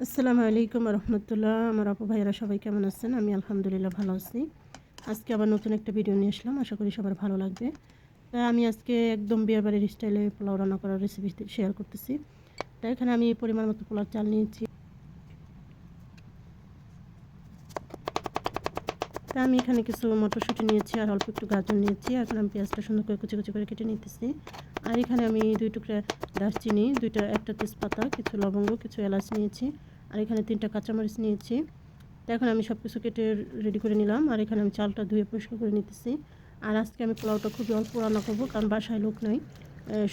আসসালামু আলাইকুম রহমতুল্লাহ। আমার আপু ভাইয়েরা সবাই কেমন আছেন? আমি আলহামদুলিল্লাহ ভালো আছি। আজকে আবার নতুন একটা ভিডিও নিয়ে আসলাম, আশা করি সবার ভালো লাগবে। তাই আমি আজকে একদম বিয়েবাড়ির স্টাইলে পোলাও রান্না করার রেসিপি শেয়ার করতেছি। তাই এখানে আমি পরিমাণ মতো পোলাও চাল নিয়েছি। তা আমি এখানে কিছু মটরশুঁটি নিয়েছি আর অল্প একটু গাজর নিয়েছি। এখন আমি পেঁয়াজটা সুন্দর করে কুচি কুচি করে কেটে নিতেছি। আর এখানে আমি 2 টুকরা দারচিনি, একটা তেজপাতা, কিছু লবঙ্গ, কিছু এলাচ নিয়েছি। আর এখানে 3টা কাঁচামরিচ নিয়েছি। তো এখন আমি সব কিছু কেটে রেডি করে নিলাম। আর এখানে আমি চালটা ধুয়ে পরিষ্কার করে নিতেছি। আর আজকে আমি পোলাওটা খুবই অল্প রান্না করবো, কারণ বাসায় লোক নাই,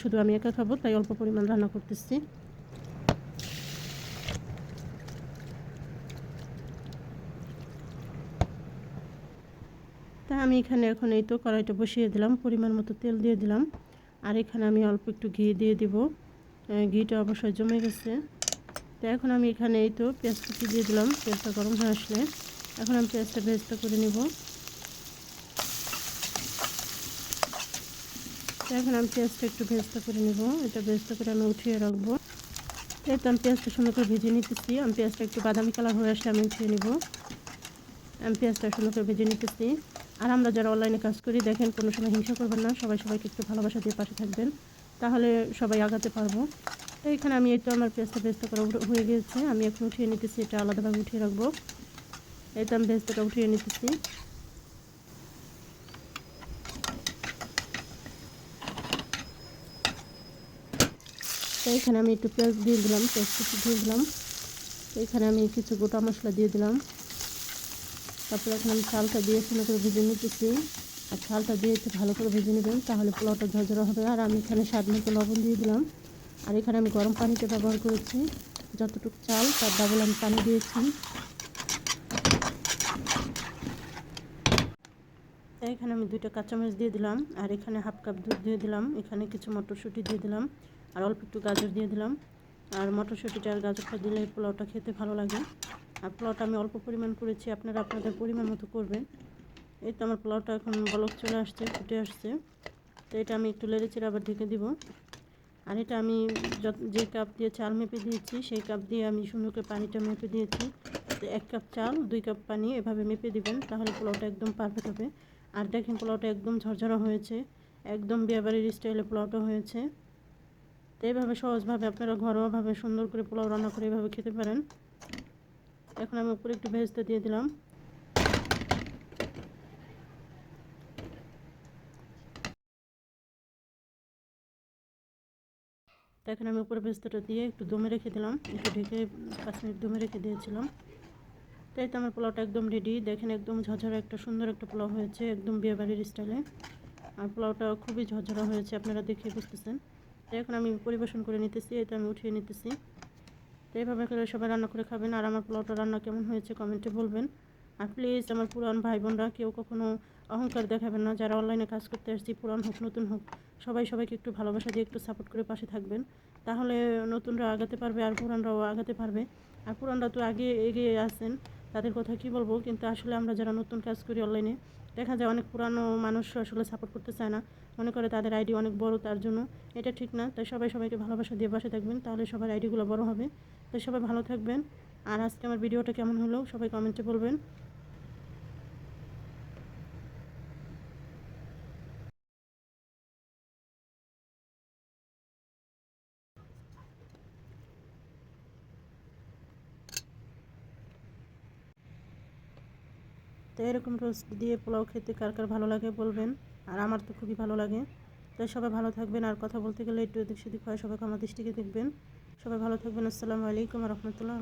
শুধু আমি একা খাবো, তাই অল্প পরিমাণ রান্না করতেছি। তা আমি এখানে এখন এই তো কড়াইটা বসিয়ে দিলাম, পরিমাণ মতো তেল দিয়ে দিলাম। আর এখানে আমি অল্প একটু ঘি দিয়ে দিব। ঘিটা অবশ্যই জমে গেছে। তো এখন আমি এখানে এই তো পেঁয়াজ কুচি দিয়ে দিলাম। পেঁয়াজটা গরম হয়ে আসলে এখন আমি পেঁয়াজটা ভেজটা করে নেব। তো এখন আমি পেঁয়াজটা একটু ভেজটা করে নেব। এটা ভেজটা করে আমি উঠিয়ে রাখবো। এই তো আমি পেঁয়াজটা সুন্দর করে ভেজে নিতেছি। আমি পেঁয়াজটা একটু বাদামি কালার হয়ে আসলে আমি উঠিয়ে নেব। আমি পেঁয়াজটা সুন্দর করে ভেজে নিতেছি। আর আমরা যারা অনলাইনে কাজ করি, দেখেন কোনো সময় হিংসা করবেন না, সবাইকে একটু ভালোবাসা দিয়ে পাশে থাকবেন, তাহলে সবাই আগাতে পারবো। তো এখানে আমি এই তো আমার পেঁয়াজটা ভেজটা করা হয়ে গিয়েছে। আমি এখন উঠিয়ে নিতেছি, এটা আলাদাভাবে উঠিয়ে রাখবো। এই তো আমি ভেজটা উঠিয়ে নিতেছি। তো এখানে আমি একটু পেঁয়াজ দিয়ে দিলাম, পেঁয়াজ কুচি দিয়ে দিলাম। তো এখানে আমি কিছু গোটা মশলা দিয়ে দিলাম। তারপরে এখন আমি চালটা দিয়ে সুন্দর করে ভেজে নিতেছি। আর চালটা দিয়ে একটু ভালো করে ভেজে নেবেন, তাহলে পোলাওটা ঝরঝরা হবে। আর আমি এখানে স্বাদ মতো লবণ দিয়ে দিলাম। আর এখানে আমি গরম পানিতে ব্যবহার করেছি, যতটুকু চাল তার ডাবল আমি পানি দিয়েছি। এখানে আমি 2টা কাঁচামরিচ দিয়ে দিলাম। আর এখানে হাফ কাপ দুধ দিয়ে দিলাম। এখানে কিছু মটরশুঁটি দিয়ে দিলাম। আর অল্প একটু গাজর দিয়ে দিলাম। আর মটরশুঁটিটা আর গাজরটা দিলে পোলাওটা খেতে ভালো লাগে। আর পোলাওটা আমি অল্প পরিমাণ করেছি, আপনারা আপনাদের পরিমাণ মতো করবেন। এই তো আমার পোলাওটা এখন বলক চলে আসছে, ফুটে আসছে। তো এটা আমি একটু নেড়েচেড়ে আবার ঢেকে দিব। আর এটা আমি যে কাপ দিয়ে চাল মেপে দিয়েছি, সেই কাপ দিয়ে আমি সুন্দর করে পানিটা মেপে দিয়েছি। তো 1 কাপ চাল 2 কাপ পানি এভাবে মেপে দিবেন, তাহলে পোলাওটা একদম পারফেক্ট হবে। আর দেখেন পোলাওটা একদম ঝরঝরা হয়েছে, একদম বিয়েবাড়ির স্টাইলে পোলাওটা হয়েছে। তো এইভাবে সহজভাবে আপনারা ঘরোয়াভাবে সুন্দর করে পোলাও রান্না করে এভাবে খেতে পারেন। এখন আমি উপরে একটু ভেজতে দিয়ে দিলাম। তো এখন আমি উপরে ভেজতেটা দিয়ে একটু দমে রেখে দিলাম, একটু ঢেকে 5 মিনিট দমে রেখে দিয়েছিলাম। তাই তো আমার পোলাওটা একদম রেডি। দেখেন একদম ঝরঝরা একটা সুন্দর একটা পোলাও হয়েছে, একদম বিয়েবাড়ির স্টাইলে। আর পোলাওটা খুবই ঝরঝরা হয়েছে, আপনারা দেখে বুঝতেছেন। তো এখন আমি পরিবেশন করে নিতেছি, এটা আমি উঠিয়ে নিতেছি। তো এইভাবে করে সবাই রান্না করে খাবেন। আর আমার পোলাওটা রান্না কেমন হয়েছে কমেন্টে বলবেন। আর প্লিজ আমার পুরান ভাই বোনরা কেউ কখনো অহংকার দেখাবেন না। যারা অনলাইনে কাজ করতে আসছি, পুরান হোক নতুন হোক, সবাইকে একটু ভালোবাসা দিয়ে একটু সাপোর্ট করে পাশে থাকবেন, তাহলে নতুনরা আগাতে পারবে আর পুরানরাও আগাতে পারবে। আর পুরানরা তো আগে এগিয়ে আসেন, তাদের কথা কি বলবো। কিন্তু আসলে আমরা যারা নতুন কাজ করি অনলাইনে, দেখা যায় অনেক পুরানো মানুষ আসলে সাপোর্ট করতে চায় না, মনে করে তাদের আইডি অনেক বড়, তার জন্য এটা ঠিক না। তাই সবাইকে ভালোবাসা দিয়ে পাশে থাকবেন, তাহলে সবার আইডিগুলো বড় হবে। তো সবাই ভালো থাকবেন। আর আজকে আমার ভিডিওটা কেমন হলো সবাই কমেন্টে বলবেন। তো এরকম রোস্ট দিয়ে পোলাও খেতে কার কার ভালো লাগে বলবেন। আর আমার তো খুবই ভালো লাগে। তাই সবাই ভালো থাকবেন। আর কথা বলতে গেলে একটু এদিক সেদিক হয়, সবাই আমার দৃষ্টিকে দেখবেন। সবাই ভালো থাকবেন। আসসালামু আলাইকুম রহমতুল্লাহ।